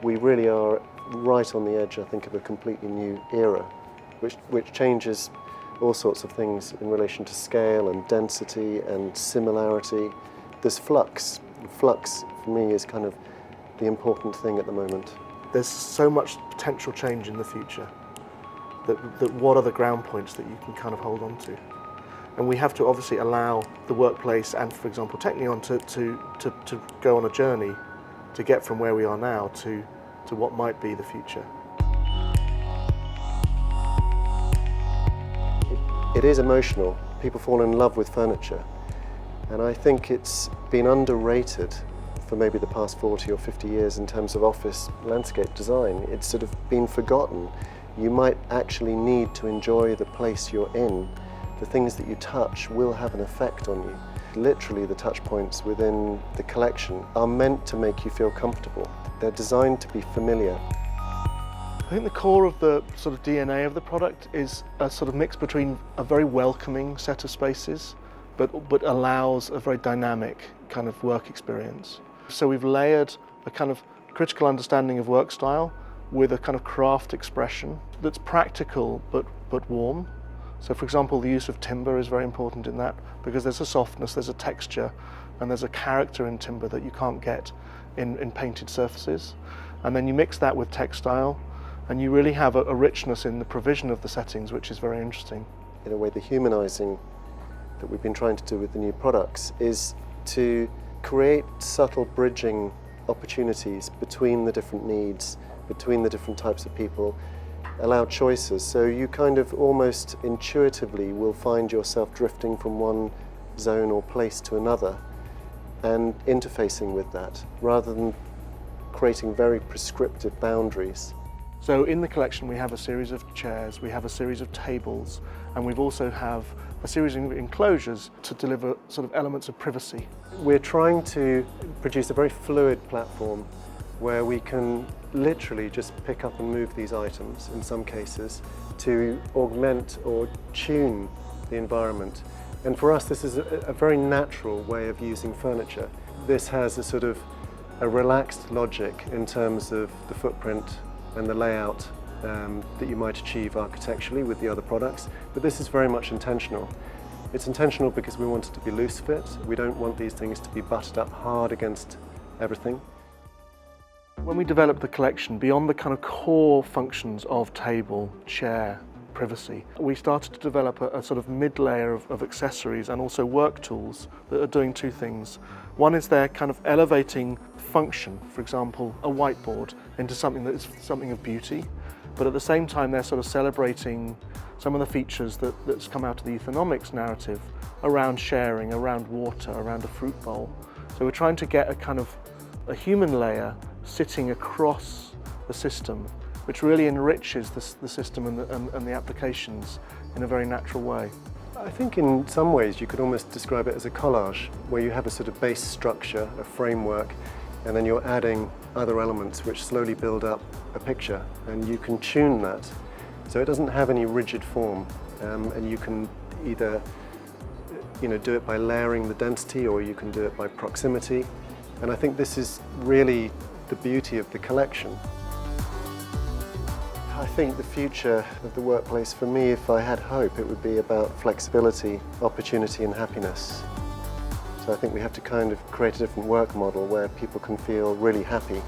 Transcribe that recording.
we really are right on the edge, I think, of a completely new era, which changes all sorts of things in relation to scale and density and similarity. There's flux. Flux, for me, is kind of the important thing at the moment. There's so much potential change in the future that what are the ground points that you can kind of hold on to? And we have to obviously allow the workplace and, for example, Technion to go on a journey to get from where we are now to what might be the future. It is emotional. People fall in love with furniture. And I think it's been underrated for maybe the past 40 or 50 years in terms of office landscape design. It's sort of been forgotten. You might actually need to enjoy the place you're in. The things that you touch will have an effect on you. Literally, the touch points within the collection are meant to make you feel comfortable. They're designed to be familiar. I think the core of the sort of DNA of the product is a sort of mix between a very welcoming set of spaces, but allows a very dynamic kind of work experience. So we've layered a kind of critical understanding of work style with a kind of craft expression that's practical but warm. So for example, the use of timber is very important in that because there's a softness, there's a texture, and there's a character in timber that you can't get in painted surfaces. And then you mix that with textile, and you really have a richness in the provision of the settings, which is very interesting. In a way, the humanizing that we've been trying to do with the new products is to create subtle bridging opportunities between the different needs, between the different types of people, allow choices. So you kind of almost intuitively will find yourself drifting from one zone or place to another and interfacing with that, rather than creating very prescriptive boundaries. So in the collection we have a series of chairs, we have a series of tables, and we've also have a series of enclosures to deliver sort of elements of privacy. We're trying to produce a very fluid platform where we can literally just pick up and move these items, in some cases, to augment or tune the environment. And for us, this is a very natural way of using furniture. This has a sort of a relaxed logic in terms of the footprint and the layout that you might achieve architecturally with the other products, but this is very much intentional. It's intentional because we want it to be loose fit. We don't want these things to be butted up hard against everything. When we developed the collection, beyond the kind of core functions of table, chair, privacy, we started to develop a sort of mid-layer of accessories and also work tools that are doing two things. One is they're kind of elevating function, for example, a whiteboard, into something that is something of beauty, but at the same time they're sort of celebrating some of the features that's come out of the Ethonomics narrative around sharing, around water, around a fruit bowl. So we're trying to get a kind of a human layer sitting across the system, which really enriches the system and the applications in a very natural way. I think in some ways you could almost describe it as a collage, where you have a sort of base structure, a framework, and then you're adding other elements which slowly build up a picture, and you can tune that. So it doesn't have any rigid form, and you can either do it by layering the density, or you can do it by proximity. And I think this is really the beauty of the collection. I think the future of the workplace, for me, if I had hope, it would be about flexibility, opportunity and happiness. So I think we have to kind of create a different work model where people can feel really happy